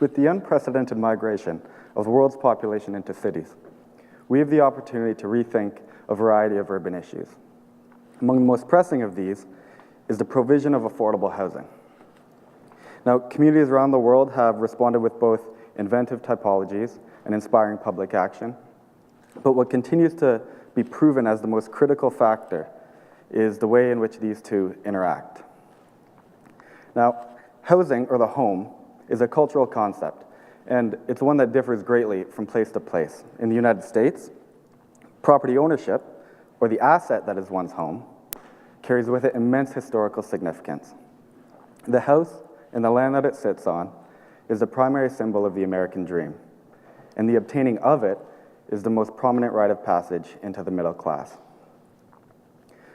With the unprecedented migration of the world's population into cities, we have the opportunity to rethink a variety of urban issues. Among the most pressing of these is the provision of affordable housing. Now, communities around the world have responded with both inventive typologies and inspiring public action, but what continues to be proven as the most critical factor is the way in which these two interact. Now, housing, or the home, is a cultural concept, and it's one that differs greatly from place to place. In the United States, property ownership, or the asset that is one's home, carries with it immense historical significance. The house and the land that it sits on is the primary symbol of the American dream, and the obtaining of it is the most prominent rite of passage into the middle class.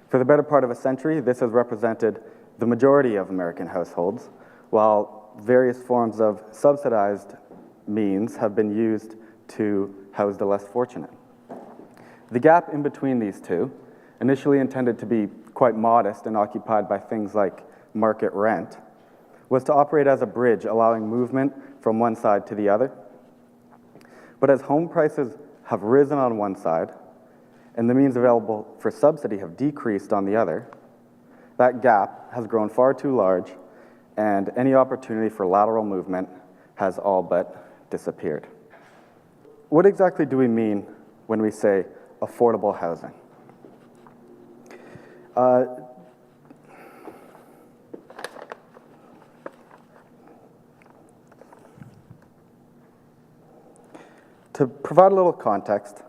For the better part of a century, this has represented the majority of American households, while various forms of subsidized means have been used to house the less fortunate. The gap in between these two, initially intended to be quite modest and occupied by things like market rent, was to operate as a bridge, allowing movement from one side to the other. But as home prices have risen on one side, and the means available for subsidy have decreased on the other, that gap has grown far too large, and any opportunity for lateral movement has all but disappeared. What exactly do we mean when we say affordable housing? To provide a little context,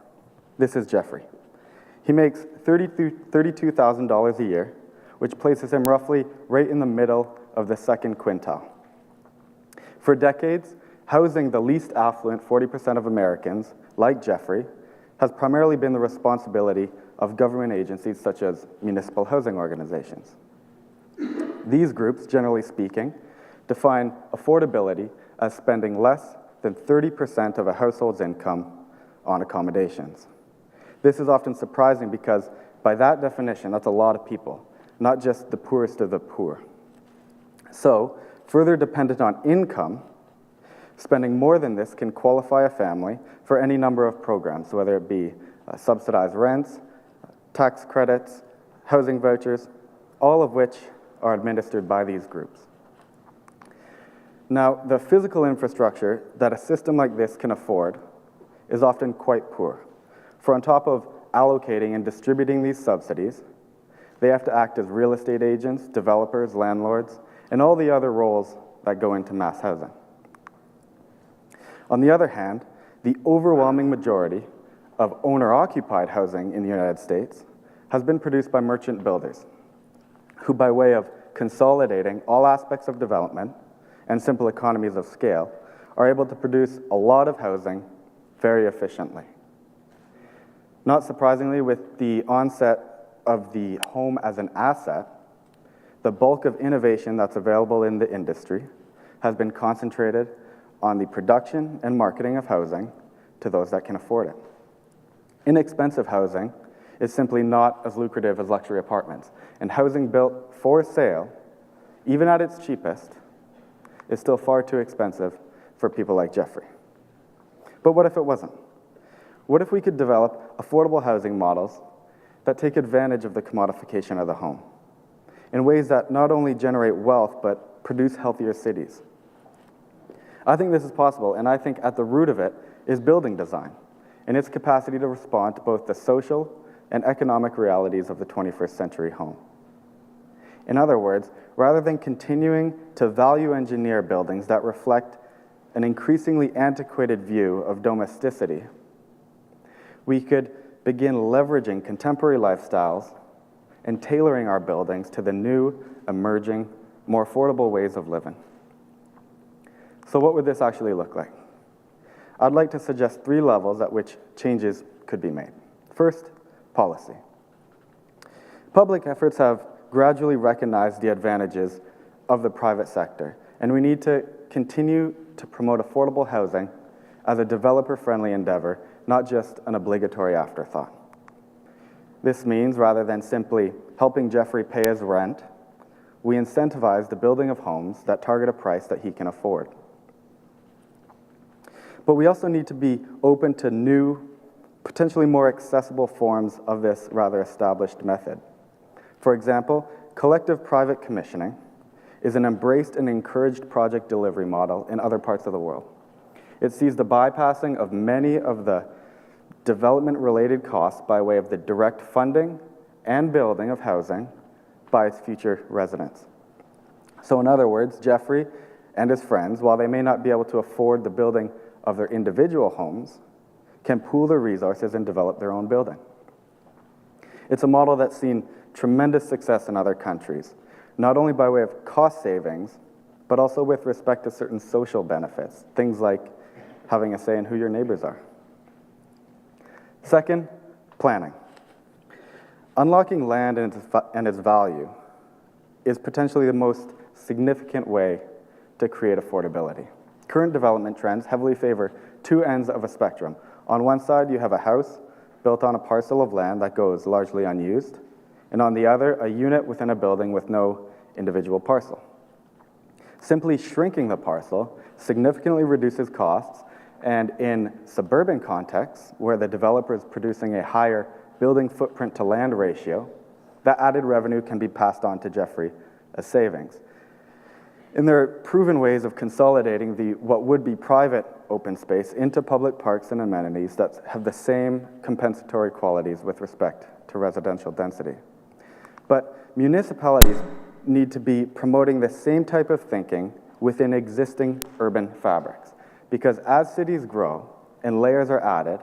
this is Jeffrey. He makes $32,000 a year, which places him roughly right in the middle of the second quintile. For decades, housing the least affluent 40% of Americans, like Jeffrey, has primarily been the responsibility of government agencies such as municipal housing organizations. These groups, generally speaking, define affordability as spending less than 30% of a household's income on accommodations. This is often surprising because by that definition, that's a lot of people, not just the poorest of the poor. So, further dependent on income, spending more than this can qualify a family for any number of programs, whether it be subsidized rents, tax credits, housing vouchers, all of which are administered by these groups. Now, the physical infrastructure that a system like this can afford is often quite poor. For on top of allocating and distributing these subsidies, they have to act as real estate agents, developers, landlords, and all the other roles that go into mass housing. On the other hand, the overwhelming majority of owner-occupied housing in the United States has been produced by merchant builders, who by way of consolidating all aspects of development and simple economies of scale are able to produce a lot of housing very efficiently. Not surprisingly, with the onset of the home as an asset, the bulk of innovation that's available in the industry has been concentrated on the production and marketing of housing to those that can afford it. Inexpensive housing is simply not as lucrative as luxury apartments, and housing built for sale, even at its cheapest, is still far too expensive for people like Jeffrey. But what if it wasn't? What if we could develop affordable housing models that take advantage of the commodification of the home in ways that not only generate wealth, but produce healthier cities? I think this is possible, and I think at the root of it is building design and its capacity to respond to both the social and economic realities of the 21st century home. In other words, rather than continuing to value engineer buildings that reflect an increasingly antiquated view of domesticity, we could begin leveraging contemporary lifestyles and tailoring our buildings to the new, emerging, more affordable ways of living. So what would this actually look like? I'd like to suggest 3 levels at which changes could be made. First, policy. Public efforts have gradually recognized the advantages of the private sector, and we need to continue to promote affordable housing as a developer-friendly endeavor, not just an obligatory afterthought. This means, rather than simply helping Jeffrey pay his rent, we incentivize the building of homes that target a price that he can afford. But we also need to be open to new, potentially more accessible forms of this rather established method. For example, collective private commissioning is an embraced and encouraged project delivery model in other parts of the world. It sees the bypassing of many of the development-related costs by way of the direct funding and building of housing by its future residents. So in other words, Jeffrey and his friends, while they may not be able to afford the building of their individual homes, can pool their resources and develop their own building. It's a model that's seen tremendous success in other countries, not only by way of cost savings, but also with respect to certain social benefits, things like having a say in who your neighbors are. Second, planning. Unlocking land and its value is potentially the most significant way to create affordability. Current development trends heavily favor two ends of a spectrum. On one side, you have a house built on a parcel of land that goes largely unused, and on the other, a unit within a building with no individual parcel. Simply shrinking the parcel significantly reduces costs, and in suburban contexts, where the developer is producing a higher building footprint to land ratio, that added revenue can be passed on to Jeffrey as savings. And there are proven ways of consolidating what would be private open space into public parks and amenities that have the same compensatory qualities with respect to residential density. But municipalities need to be promoting the same type of thinking within existing urban fabrics, because as cities grow and layers are added,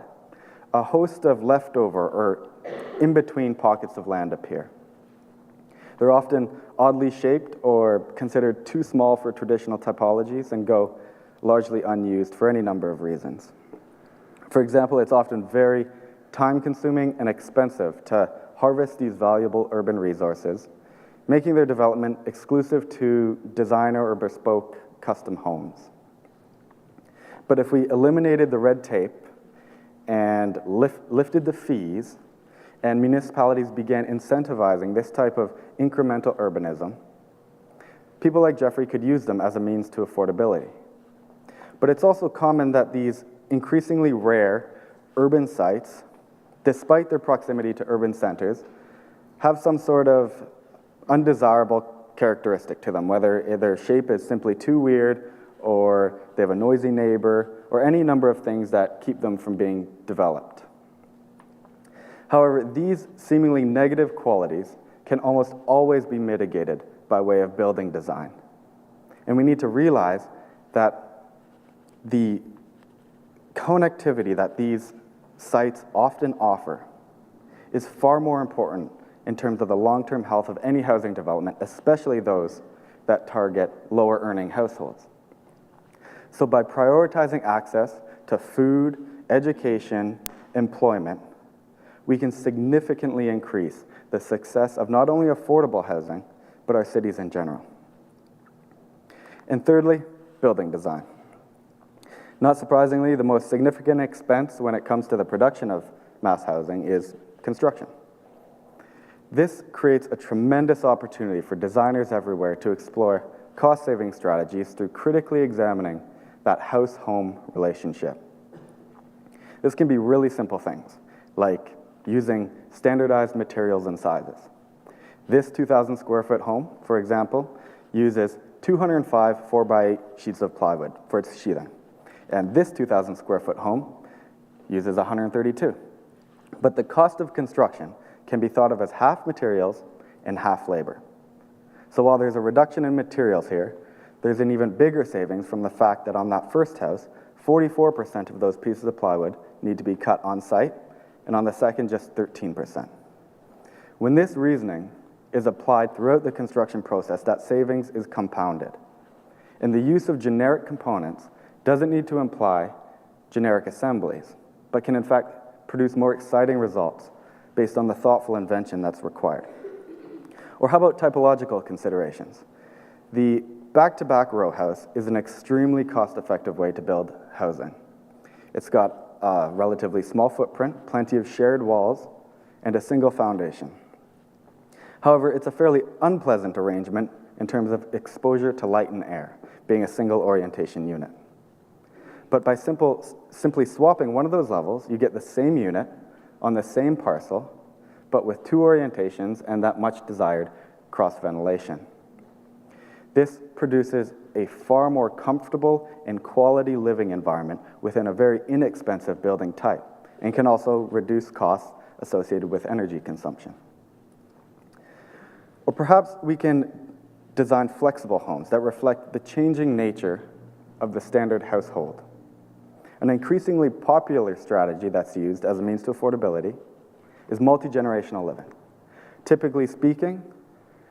a host of leftover or in-between pockets of land appear. They're often oddly shaped or considered too small for traditional typologies and go largely unused for any number of reasons. For example, it's often very time-consuming and expensive to harvest these valuable urban resources, making their development exclusive to designer or bespoke custom homes. But if we eliminated the red tape and lifted the fees, and municipalities began incentivizing this type of incremental urbanism, people like Jeffrey could use them as a means to affordability. But it's also common that these increasingly rare urban sites, despite their proximity to urban centers, have some sort of undesirable characteristic to them, whether their shape is simply too weird, or they have a noisy neighbor, or any number of things that keep them from being developed. However, these seemingly negative qualities can almost always be mitigated by way of building design. And we need to realize that the connectivity that these sites often offer is far more important in terms of the long-term health of any housing development, especially those that target lower earning households. So by prioritizing access to food, education, employment, we can significantly increase the success of not only affordable housing, but our cities in general. And thirdly, building design. Not surprisingly, the most significant expense when it comes to the production of mass housing is construction. This creates a tremendous opportunity for designers everywhere to explore cost-saving strategies through critically examining that house-home relationship. This can be really simple things, like using standardized materials and sizes. This 2,000 square foot home, for example, uses 205 4x8 sheets of plywood for its sheathing. And this 2,000 square foot home uses 132. But the cost of construction can be thought of as half materials and half labor. So while there's a reduction in materials here, there's an even bigger savings from the fact that on that first house, 44% of those pieces of plywood need to be cut on site, and on the second, just 13%. When this reasoning is applied throughout the construction process, that savings is compounded. And the use of generic components doesn't need to imply generic assemblies, but can in fact produce more exciting results based on the thoughtful invention that's required. Or how about typological considerations? The back-to-back row house is an extremely cost-effective way to build housing. It's got a relatively small footprint, plenty of shared walls, and a single foundation. However, it's a fairly unpleasant arrangement in terms of exposure to light and air, being a single orientation unit. But by simply swapping one of those levels, you get the same unit on the same parcel, but with two orientations and that much desired cross-ventilation. This produces a far more comfortable and quality living environment within a very inexpensive building type, and can also reduce costs associated with energy consumption. Or perhaps we can design flexible homes that reflect the changing nature of the standard household. An increasingly popular strategy that's used as a means to affordability is multi-generational living. Typically speaking,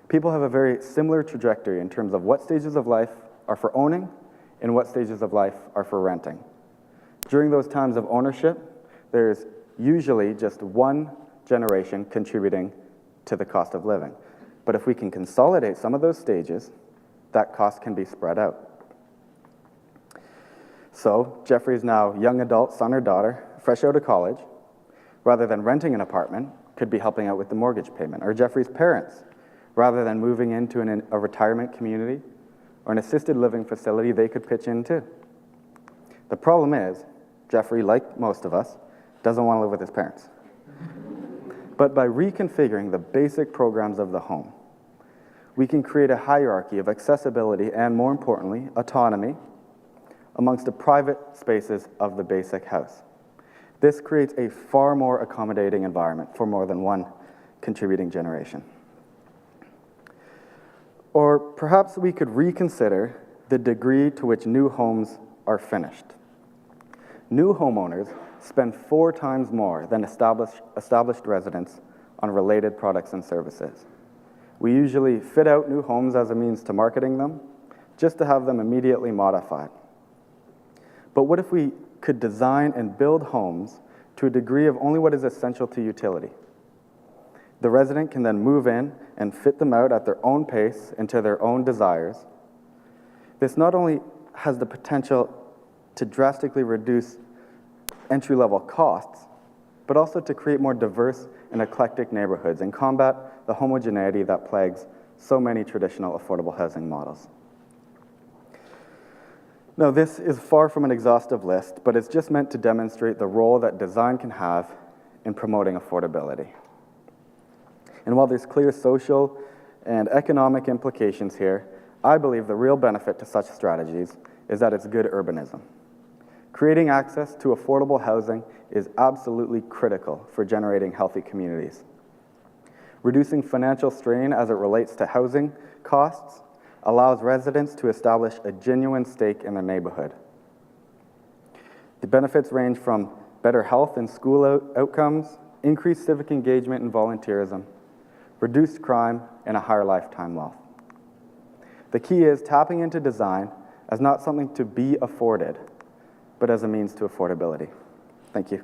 people have a very similar trajectory in terms of what stages of life are for owning and what stages of life are for renting. During those times of ownership, there's usually just one generation contributing to the cost of living. But if we can consolidate some of those stages, that cost can be spread out. So Jeffrey's now young adult son or daughter, fresh out of college, rather than renting an apartment, could be helping out with the mortgage payment. Or Jeffrey's parents, rather than moving into a retirement community or an assisted living facility they could pitch into. The problem is, Jeffrey, like most of us, doesn't want to live with his parents. But by reconfiguring the basic programs of the home, we can create a hierarchy of accessibility and, more importantly, autonomy amongst the private spaces of the basic house. This creates a far more accommodating environment for more than one contributing generation. Or perhaps we could reconsider the degree to which new homes are finished. New homeowners spend 4 times more than established residents on related products and services. We usually fit out new homes as a means to marketing them, just to have them immediately modified. But what if we could design and build homes to a degree of only what is essential to utility? The resident can then move in and fit them out at their own pace and to their own desires. This not only has the potential to drastically reduce entry-level costs, but also to create more diverse and eclectic neighborhoods and combat the homogeneity that plagues so many traditional affordable housing models. Now, this is far from an exhaustive list, but it's just meant to demonstrate the role that design can have in promoting affordability. And while there's clear social and economic implications here, I believe the real benefit to such strategies is that it's good urbanism. Creating access to affordable housing is absolutely critical for generating healthy communities. Reducing financial strain as it relates to housing costs allows residents to establish a genuine stake in their neighborhood. The benefits range from better health and school outcomes, increased civic engagement and volunteerism, reduced crime, and a higher lifetime wealth. The key is tapping into design as not something to be afforded, but as a means to affordability. Thank you.